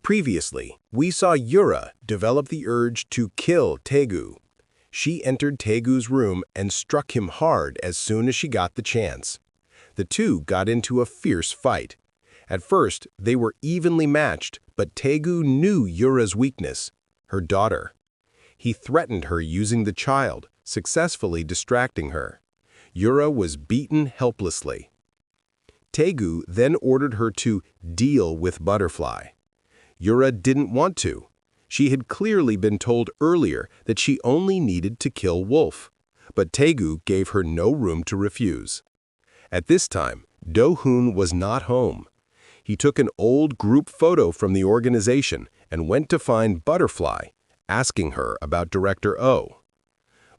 Previously, we saw Yura develop the urge to kill Taegu. She entered Taegu's room and struck him hard as soon as she got the chance. The two got into a fierce fight. At first, they were evenly matched, but Taegu knew Yura's weakness, her daughter. He threatened her using the child, successfully distracting her. Yura was beaten helplessly. Taegu then ordered her to deal with Butterfly. Yura didn't want to. She had clearly been told earlier that she only needed to kill Wolf, but Taegu gave her no room to refuse. At this time, Dohoun was not home. He took an old group photo from the organization and went to find Butterfly, asking her about Director O.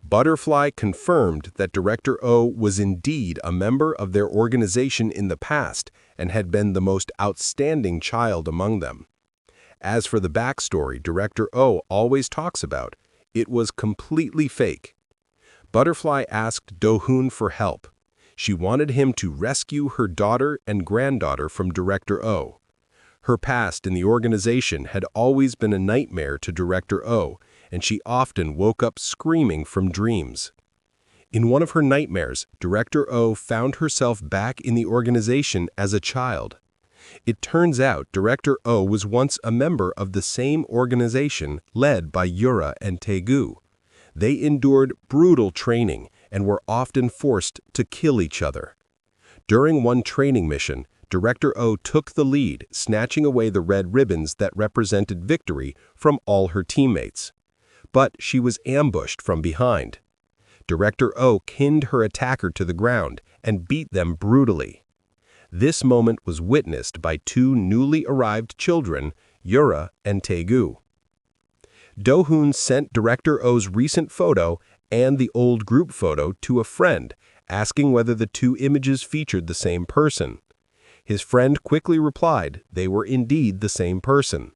Butterfly confirmed that Director O was indeed a member of their organization in the past and had been the most outstanding child among them. As for the backstory Director O always talks about, it was completely fake. Butterfly asked Dohoun for help. She wanted him to rescue her daughter and granddaughter from Director O. Her past in the organization had always been a nightmare to Director O, and she often woke up screaming from dreams. In one of her nightmares, Director O found herself back in the organization as a child. It turns out Director O was once a member of the same organization led by Yura and Taegu. They endured brutal training and were often forced to kill each other. During one training mission, Director O took the lead, snatching away the red ribbons that represented victory from all her teammates. But she was ambushed from behind. Director O pinned her attacker to the ground and beat them brutally. This moment was witnessed by two newly arrived children, Yura and Taegu. Dohoun sent Director O's recent photo and the old group photo to a friend, asking whether the two images featured the same person. His friend quickly replied they were indeed the same person.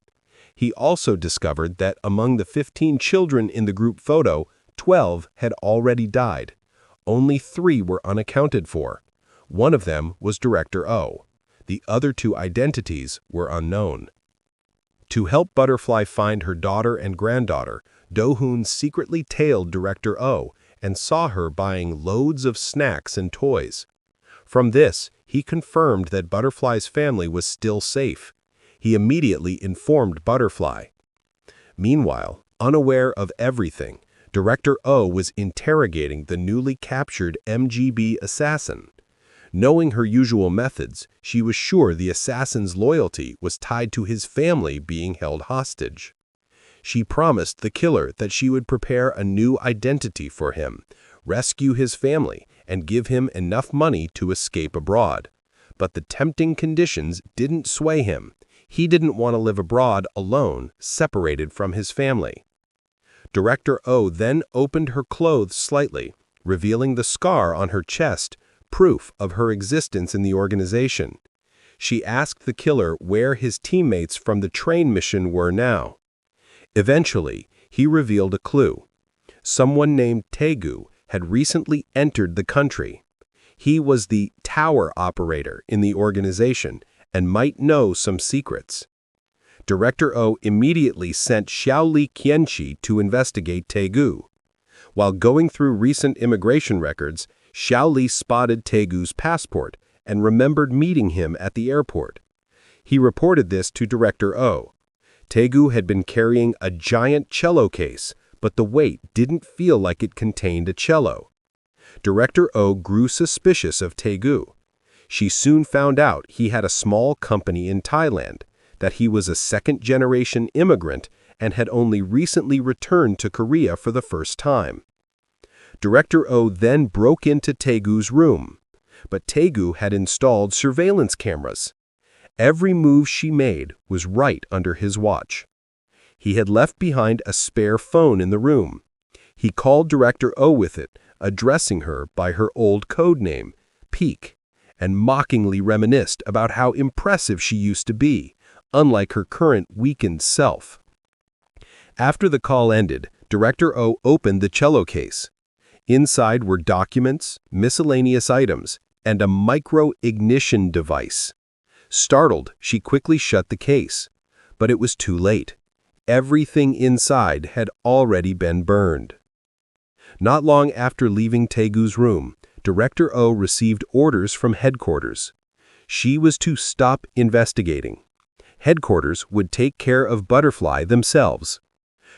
He also discovered that among the 15 children in the group photo, 12 had already died. Only 3 were unaccounted for. One of them was Director O. The other 2 identities were unknown. To help Butterfly find her daughter and granddaughter, Dohoun secretly tailed Director O and saw her buying loads of snacks and toys. From this, he confirmed that Butterfly's family was still safe. He immediately informed Butterfly. Meanwhile, unaware of everything, Director O was interrogating the newly captured MGB assassin. Knowing her usual methods, she was sure the assassin's loyalty was tied to his family being held hostage. She promised the killer that she would prepare a new identity for him, rescue his family, and give him enough money to escape abroad. But the tempting conditions didn't sway him. He didn't want to live abroad alone, separated from his family. Director O then opened her clothes slightly, revealing the scar on her chest, proof of her existence in the organization. She asked the killer where his teammates from the train mission were now. Eventually, he revealed a clue. Someone named Taegu had recently entered the country. He was the tower operator in the organization and might know some secrets. Director O immediately sent Xiaoli Qianqi to investigate Taegu. While going through recent immigration records, Xiaoli spotted Taegu's passport and remembered meeting him at the airport. He reported this to Director O. Taegu had been carrying a giant cello case, but the weight didn't feel like it contained a cello. Director O grew suspicious of Taegu. She soon found out he had a small company in Thailand, that he was a second-generation immigrant and had only recently returned to Korea for the first time. Director O then broke into Taegu's room, but Taegu had installed surveillance cameras. Every move she made was right under his watch. He had left behind a spare phone in the room. He called Director O with it, addressing her by her old code name, Peak, and mockingly reminisced about how impressive she used to be, unlike her current weakened self. After the call ended, Director O opened the cello case. Inside were documents, miscellaneous items, and a micro-ignition device. Startled, she quickly shut the case. But it was too late. Everything inside had already been burned. Not long after leaving Taegu's room, Director O received orders from headquarters. She was to stop investigating. Headquarters would take care of Butterfly themselves.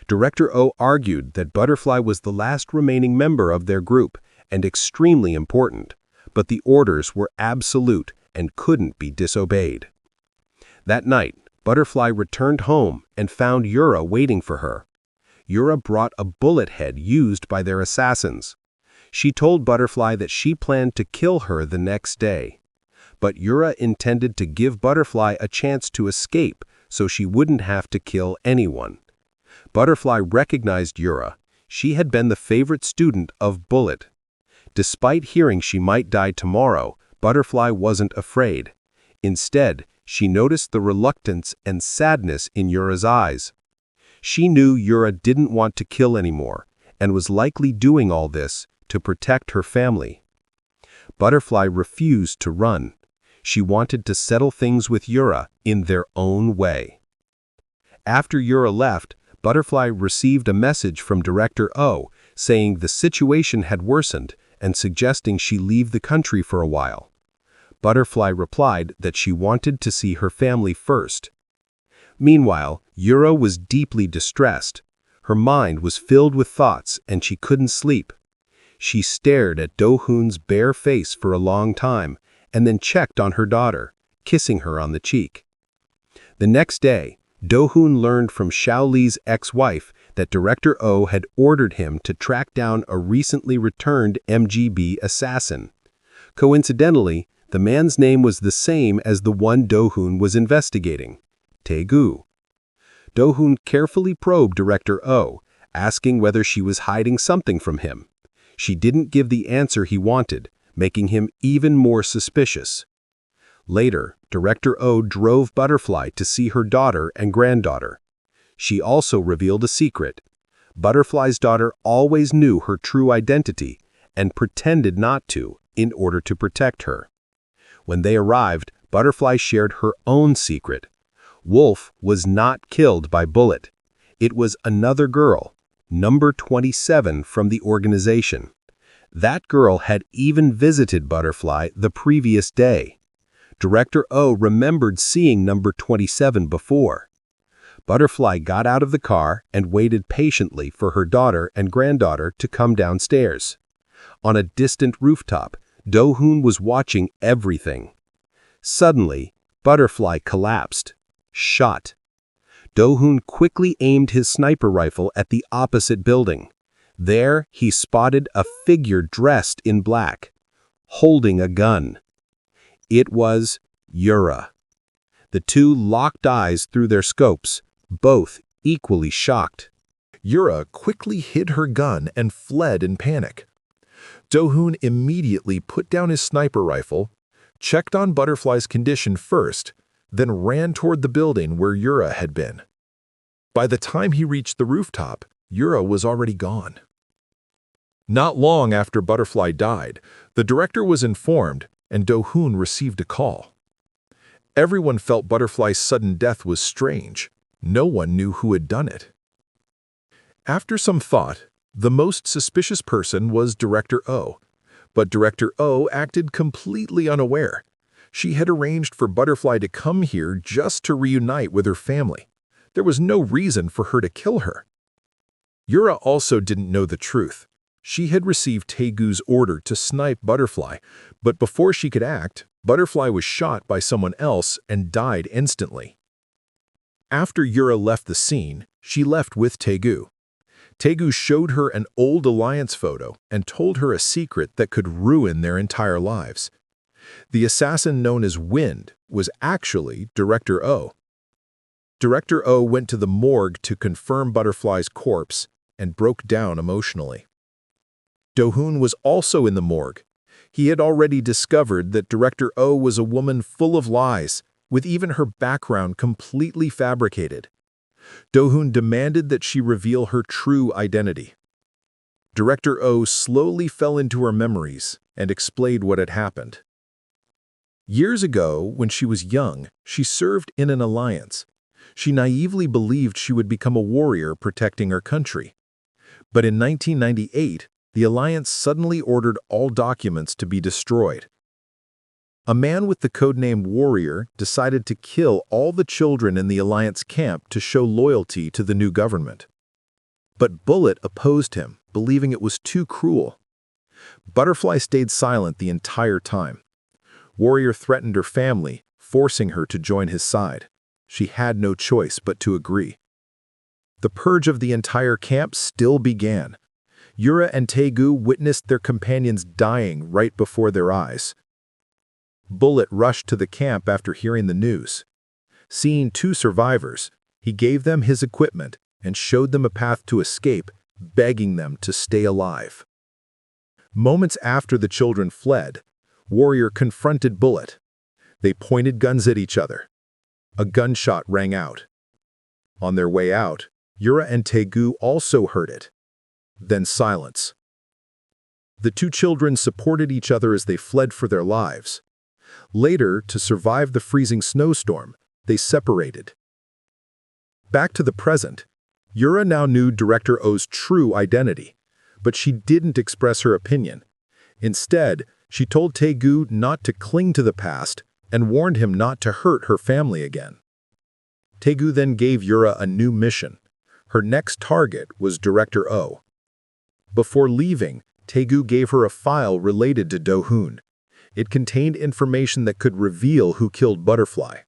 Director O argued that Butterfly was the last remaining member of their group and extremely important, but the orders were absolute and couldn't be disobeyed. That night, Butterfly returned home and found Yura waiting for her. Yura brought a bullet head used by their assassins. She told Butterfly that she planned to kill her the next day. But Yura intended to give Butterfly a chance to escape so she wouldn't have to kill anyone. Butterfly recognized Yura. She had been the favorite student of Bullet. Despite hearing she might die tomorrow, Butterfly wasn't afraid. Instead, she noticed the reluctance and sadness in Yura's eyes. She knew Yura didn't want to kill anymore and was likely doing all this to protect her family. Butterfly refused to run. She wanted to settle things with Yura in their own way. After Yura left, Butterfly received a message from Director O saying the situation had worsened and suggesting she leave the country for a while. Butterfly replied that she wanted to see her family first. Meanwhile, Yura was deeply distressed. Her mind was filled with thoughts and she couldn't sleep. She stared at Dohoun's bare face for a long time and then checked on her daughter, kissing her on the cheek. The next day, Dohoun learned from Xiaoli's ex-wife that Director O had ordered him to track down a recently returned MGB assassin. Coincidentally, the man's name was the same as the one Dohoun was investigating, Taegu. Dohoun carefully probed Director O, asking whether she was hiding something from him. She didn't give the answer he wanted, making him even more suspicious. Later, Director O drove Butterfly to see her daughter and granddaughter. She also revealed a secret. Butterfly's daughter always knew her true identity and pretended not to in order to protect her. When they arrived, Butterfly shared her own secret. Wolf was not killed by Bullet. It was another girl, number 27 from the organization. That girl had even visited Butterfly the previous day. Director O remembered seeing number 27 before. Butterfly got out of the car and waited patiently for her daughter and granddaughter to come downstairs. On a distant rooftop, Dohoun was watching everything. Suddenly, Butterfly collapsed, shot. Dohoun quickly aimed his sniper rifle at the opposite building. There, he spotted a figure dressed in black, holding a gun. It was Yura. The two locked eyes through their scopes, both equally shocked. Yura quickly hid her gun and fled in panic. Dohoun immediately put down his sniper rifle, checked on Butterfly's condition first, then ran toward the building where Yura had been. By the time he reached the rooftop, Yura was already gone. Not long after Butterfly died, the director was informed and Dohoun received a call. Everyone felt Butterfly's sudden death was strange. No one knew who had done it. After some thought, the most suspicious person was Director O, but Director O acted completely unaware. She had arranged for Butterfly to come here just to reunite with her family. There was no reason for her to kill her. Yura also didn't know the truth. She had received Taegu's order to snipe Butterfly, but before she could act, Butterfly was shot by someone else and died instantly. After Yura left the scene, she left with Taegu. Taegu showed her an old alliance photo and told her a secret that could ruin their entire lives. The assassin known as Wind was actually Director O. Director O went to the morgue to confirm Butterfly's corpse and broke down emotionally. Dohoun was also in the morgue. He had already discovered that Director O was a woman full of lies, with even her background completely fabricated. Dohoun demanded that she reveal her true identity. Director O slowly fell into her memories and explained what had happened. Years ago, when she was young, she served in an alliance. She naively believed she would become a warrior protecting her country. But in 1998, the Alliance suddenly ordered all documents to be destroyed. A man with the codename Warrior decided to kill all the children in the Alliance camp to show loyalty to the new government. But Bullet opposed him, believing it was too cruel. Butterfly stayed silent the entire time. Warrior threatened her family, forcing her to join his side. She had no choice but to agree. The purge of the entire camp still began. Yura and Taegu witnessed their companions dying right before their eyes. Bullet rushed to the camp after hearing the news. Seeing 2 survivors, he gave them his equipment and showed them a path to escape, begging them to stay alive. Moments after the children fled, Warrior confronted Bullet. They pointed guns at each other. A gunshot rang out. On their way out, Yura and Taegu also heard it. Then silence. The 2 children supported each other as they fled for their lives. Later, to survive the freezing snowstorm, they separated. Back to the present, Yura now knew Director O's true identity, but she didn't express her opinion. Instead, she told Taegu not to cling to the past and warned him not to hurt her family again. Taegu then gave Yura a new mission. Her next target was Director O. Before leaving, Taegu gave her a file related to Dohoun. It contained information that could reveal who killed Butterfly.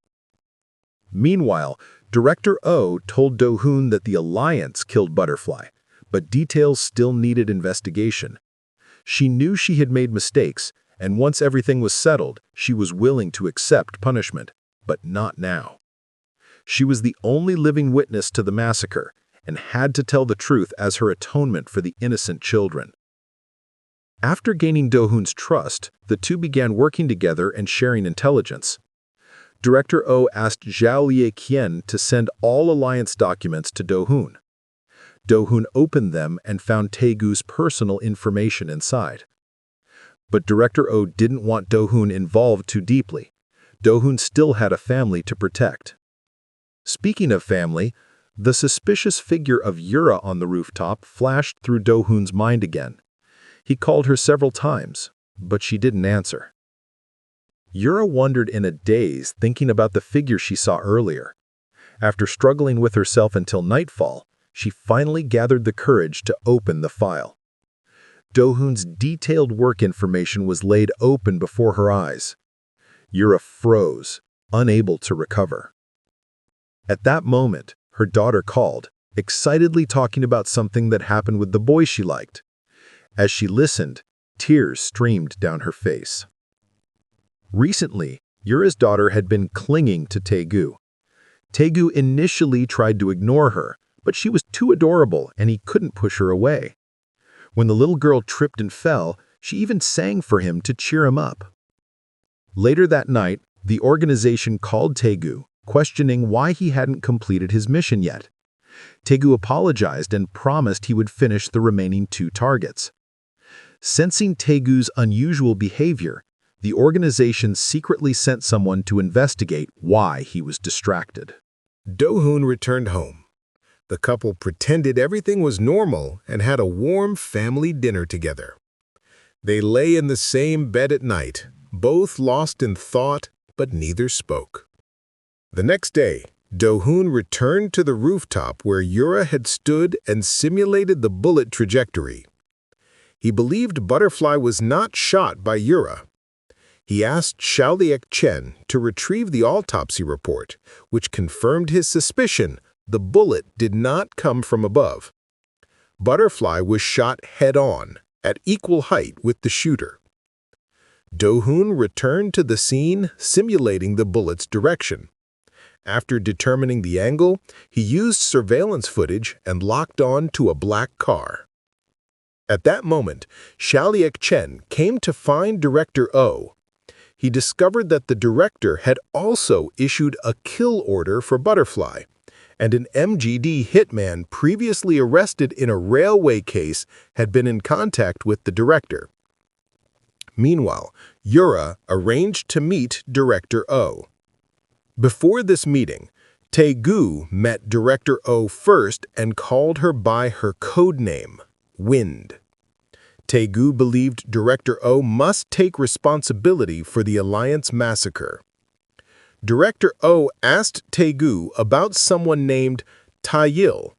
Meanwhile, Director O told Dohoun that the Alliance killed Butterfly, but details still needed investigation. She knew she had made mistakes, and once everything was settled, she was willing to accept punishment, but not now. She was the only living witness to the massacre, and had to tell the truth as her atonement for the innocent children. After gaining Dohoun's trust, the 2 began working together and sharing intelligence. Director O asked Zhao Liekien to send all Alliance documents to Dohoun. Dohoun opened them and found Taegu's personal information inside. But Director O didn't want Dohoun involved too deeply. Dohoun still had a family to protect. Speaking of family, the suspicious figure of Yura on the rooftop flashed through Dohoun's mind again. He called her several times, but she didn't answer. Yura wondered in a daze, thinking about the figure she saw earlier. After struggling with herself until nightfall, she finally gathered the courage to open the file. Dohoun's detailed work information was laid open before her eyes. Yura froze, unable to recover. At that moment, her daughter called, excitedly talking about something that happened with the boy she liked. As she listened, tears streamed down her face. Recently, Yura's daughter had been clinging to Taegu. Taegu initially tried to ignore her, but she was too adorable and he couldn't push her away. When the little girl tripped and fell, she even sang for him to cheer him up. Later that night, the organization called Taegu, questioning why he hadn't completed his mission yet. Taegu apologized and promised he would finish the remaining 2 targets. Sensing Taegu's unusual behavior, the organization secretly sent someone to investigate why he was distracted. Dohoun returned home. The couple pretended everything was normal and had a warm family dinner together. They lay in the same bed at night, both lost in thought, but neither spoke. The next day, Dohoun returned to the rooftop where Yura had stood and simulated the bullet trajectory. He believed Butterfly was not shot by Yura. He asked Xiaoliek Chen to retrieve the autopsy report, which confirmed his suspicion the bullet did not come from above. Butterfly was shot head-on, at equal height with the shooter. Dohoun returned to the scene, simulating the bullet's direction. After determining the angle, he used surveillance footage and locked on to a black car. At that moment, Xiaoliek Chen came to find Director O. He discovered that the director had also issued a kill order for Butterfly, and an MGD hitman previously arrested in a railway case had been in contact with the director. Meanwhile, Yura arranged to meet Director O. Before this meeting, Taegu met Director O first and called her by her code name, Wind. Taegu believed Director O must take responsibility for the Alliance massacre. Director O asked Taegu about someone named Taeyil.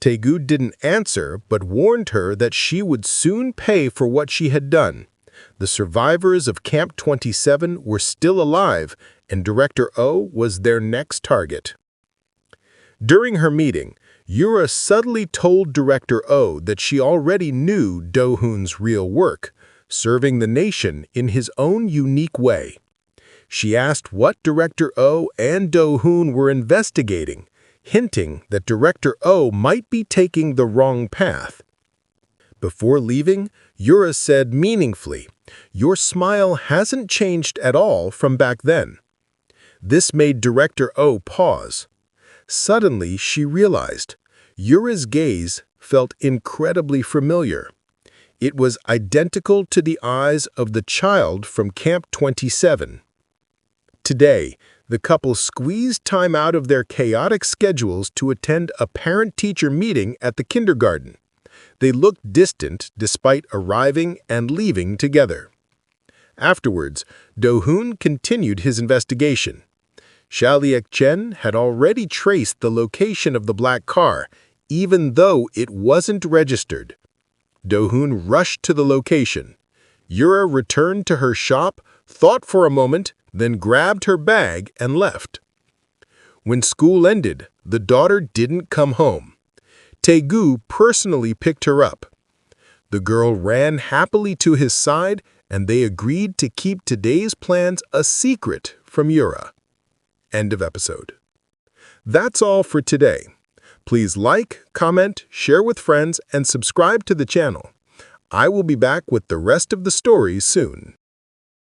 Taegu didn't answer but warned her that she would soon pay for what she had done. The survivors of Camp 27 were still alive, and Director O was their next target. During her meeting, Yura subtly told Director O that she already knew Dohoun's real work, serving the nation in his own unique way. She asked what Director O and Dohoun were investigating, hinting that Director O might be taking the wrong path. Before leaving, Yura said meaningfully, "Your smile hasn't changed at all from back then." This made Director O pause. Suddenly, she realized Yura's gaze felt incredibly familiar. It was identical to the eyes of the child from Camp 27. Today, the couple squeezed time out of their chaotic schedules to attend a parent-teacher meeting at the kindergarten. They looked distant despite arriving and leaving together. Afterwards, Dohoun continued his investigation. Xiaoliek Chen had already traced the location of the black car, even though it wasn't registered. Dohoun rushed to the location. Yura returned to her shop, thought for a moment, then grabbed her bag and left. When school ended, the daughter didn't come home. Taegu personally picked her up. The girl ran happily to his side, and they agreed to keep today's plans a secret from Yura. End of episode. That's all for today. Please like, comment, share with friends, and subscribe to the channel. I will be back with the rest of the story soon.